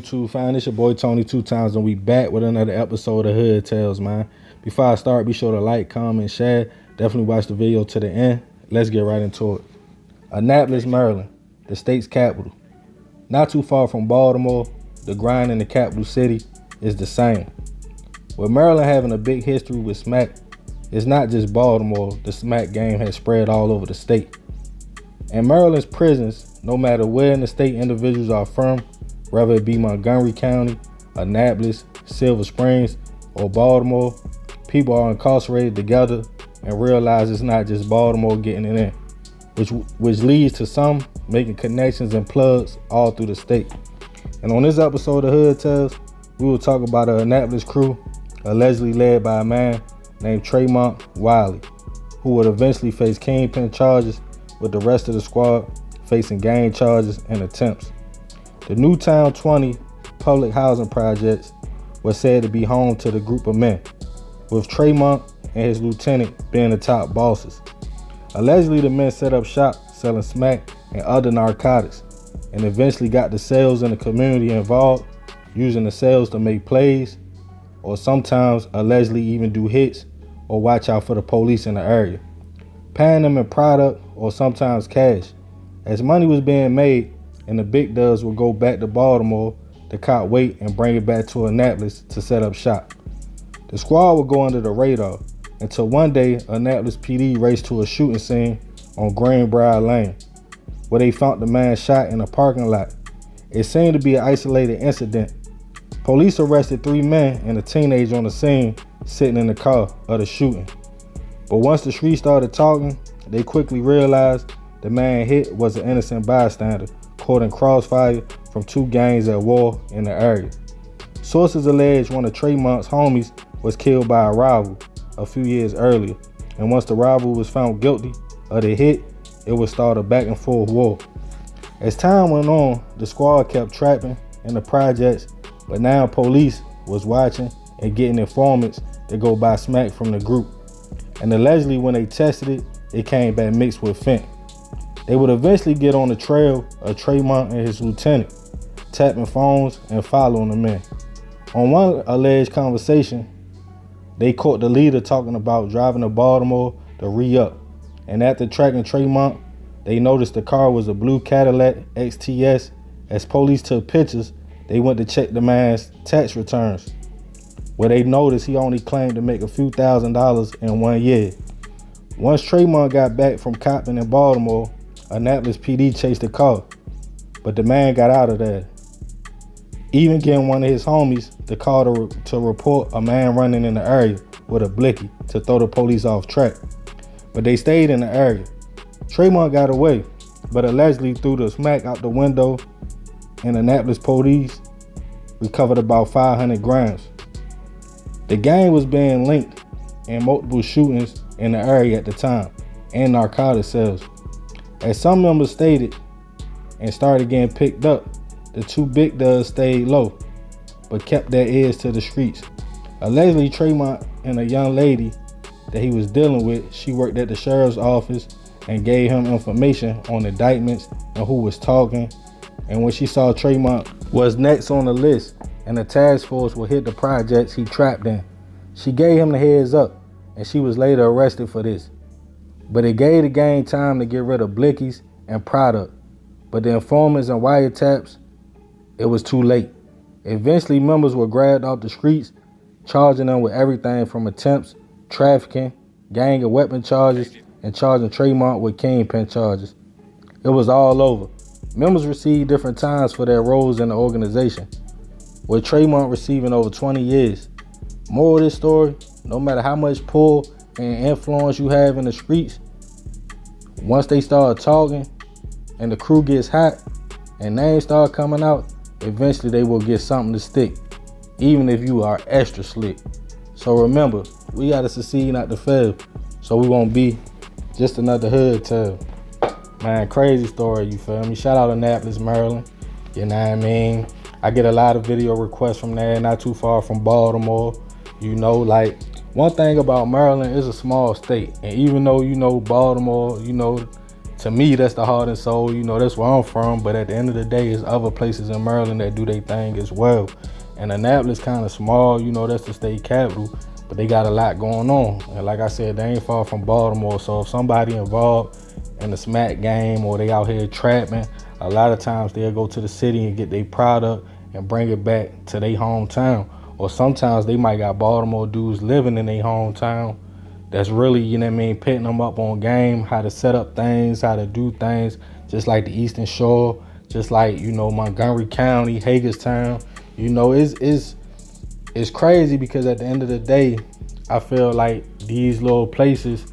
YouTube fam? It's your boy Tony 2 times, and we back with another episode of Hood Tales, man. Before I start, be sure to like, comment, share. Definitely watch the video to the end. Let's get right into it. Annapolis, Maryland, the state's capital. Not too far from Baltimore, the grind in the capital city is the same. With Maryland having a big history with smack, it's not just Baltimore, the smack game has spread all over the state. In Maryland's prisons, no matter where in the state individuals are from, whether it be Montgomery County, Annapolis, Silver Springs, or Baltimore, people are incarcerated together and realize it's not just Baltimore getting it in, which leads to some making connections and plugs all through the state. And on this episode of Hood Tales, we will talk about an Annapolis crew allegedly led by a man named Traymont Wiley, who would eventually face kingpin charges with the rest of the squad facing gang charges and attempts. The Newtown 20 public housing projects was said to be home to the group of men, with Traymont and his lieutenant being the top bosses. Allegedly, the men set up shop selling smack and other narcotics, and eventually got the sales in the community involved, using the sales to make plays, or sometimes allegedly even do hits or watch out for the police in the area, paying them in product or sometimes cash. As money was being made and the big doves would go back to Baltimore, the cop wait and bring it back to Annapolis to set up shop. The squad would go under the radar until one day Annapolis PD raced to a shooting scene on Greenbrier Lane, where they found the man shot in a parking lot. It seemed to be an isolated incident. Police arrested 3 men and a teenager on the scene sitting in the car of the shooting. But once the street started talking, they quickly realized the man hit was an innocent bystander caught in crossfire from 2 gangs at war in the area. Sources allege one of Traymont's homies was killed by a rival a few years earlier, and once the rival was found guilty of the hit, it would start a back and forth war. As time went on, the squad kept trapping in the projects, but now police was watching and getting informants that go buy smack from the group. And allegedly when they tested it, it came back mixed with fent. They would eventually get on the trail of Traymont and his lieutenant, tapping phones and following the men. On one alleged conversation, they caught the leader talking about driving to Baltimore to re-up. And after tracking Traymont, they noticed the car was a blue Cadillac XTS. As police took pictures, they went to check the man's tax returns, where they noticed he only claimed to make a few $1,000s in 1 year. Once Traymont got back from copping in Baltimore, Annapolis PD chased the car, but the man got out of there, even getting one of his homies the call to report a man running in the area with a blicky to throw the police off track. But they stayed in the area. Traymont got away, but allegedly threw the smack out the window, and Annapolis Police recovered about 500 grams. The gang was being linked in multiple shootings in the area at the time and narcotic sales. As some members stated and started getting picked up, the 2 big dogs stayed low but kept their ears to the streets. Allegedly, Traymont and a young lady that he was dealing with, she worked at the sheriff's office and gave him information on indictments and who was talking. And when she saw Traymont was next on the list and the task force would hit the projects he trapped in, she gave him the heads up, and she was later arrested for this. But it gave the gang time to get rid of blickies and product. But the informants and wiretaps, it was too late. Eventually, members were grabbed off the streets, charging them with everything from attempts, trafficking, gang and weapon charges, and charging Traymont with kingpin charges. It was all over. Members received different times for their roles in the organization, with Traymont receiving over 20 years. Moral of this story, no matter how much pull and influence you have in the streets, once they start talking and the crew gets hot and names start coming out, eventually they will get something to stick, even if you are extra slick. So remember, we gotta succeed, not to fail, so we won't be just another hood tale. Man, crazy story, you feel me? Shout out Annapolis, Maryland, you know what I mean? I get a lot of video requests from there, not too far from Baltimore. You know, like, one thing about Maryland is a small state, and even though, you know, Baltimore, you know, to me, that's the heart and soul. You know, that's where I'm from. But at the end of the day, there's other places in Maryland that do their thing as well. And Annapolis kind of small, you know, that's the state capital, but they got a lot going on. And like I said, they ain't far from Baltimore. So if somebody involved in the smack game or they out here trapping, a lot of times they'll go to the city and get their product and bring it back to their hometown. Or sometimes they might got Baltimore dudes living in their hometown that's really, you know what I mean, pitting them up on game, how to set up things, how to do things, just like the Eastern Shore, just like, you know, Montgomery County, Hagerstown. You know, it's crazy because at the end of the day, I feel like these little places,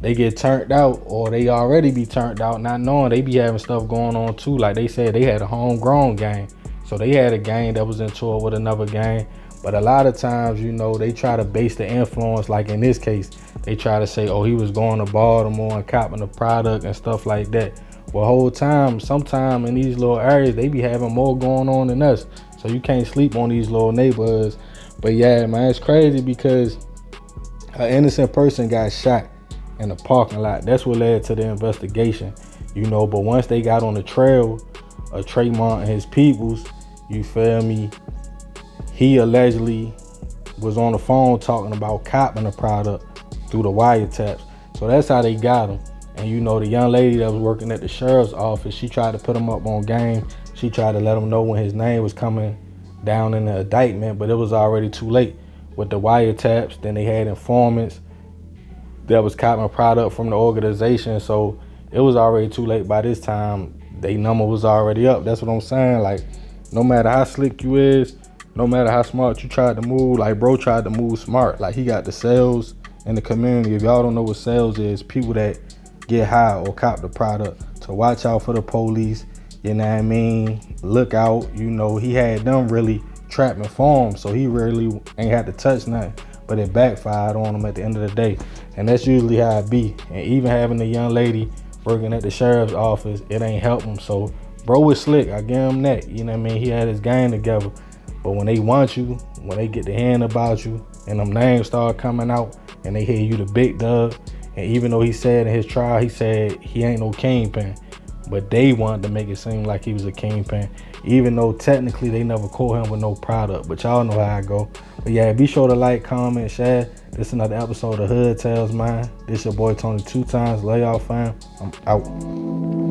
they get turned out, or they already be turned out, not knowing they be having stuff going on too. Like they said, they had a homegrown gang. So they had a gang that was in tour with another gang. But a lot of times, you know, they try to base the influence, like in this case, they try to say, oh, he was going to Baltimore and copping the product and stuff like that. Well, whole time, sometime in these little areas, they be having more going on than us. So you can't sleep on these little neighborhoods. But yeah, man, it's crazy because an innocent person got shot in the parking lot. That's what led to the investigation, you know. But once they got on the trail of Traymont and his peoples, you feel me, he allegedly was on the phone talking about copping the product through the wiretaps. So that's how they got him. And you know, the young lady that was working at the sheriff's office, she tried to put him up on game. She tried to let him know when his name was coming down in the indictment, but it was already too late with the wiretaps. Then they had informants that was copping product from the organization. So it was already too late by this time. Their number was already up. That's what I'm saying. Like, no matter how slick you is, no matter how smart you tried to move, like bro tried to move smart. Like he got the sales in the community. If y'all don't know what sales is, people that get high or cop the product to watch out for the police, you know what I mean? Look out, you know, he had them really trapping for him, so he really ain't had to touch nothing. But it backfired on him at the end of the day. And that's usually how it be. And even having the young lady working at the sheriff's office, it ain't help him. So bro was slick, I give him that. You know what I mean? He had his gang together. But when they want you, when they get the hand about you, and them names start coming out, and they hear you the big dog, and even though he said in his trial, he said he ain't no kingpin, but they wanted to make it seem like he was a kingpin, even though technically they never caught him with no product. But y'all know how I go. But yeah, be sure to like, comment, share. This is another episode of Hood Tales, man. This your boy Tony 2 Times. Love y'all, fam. I'm out.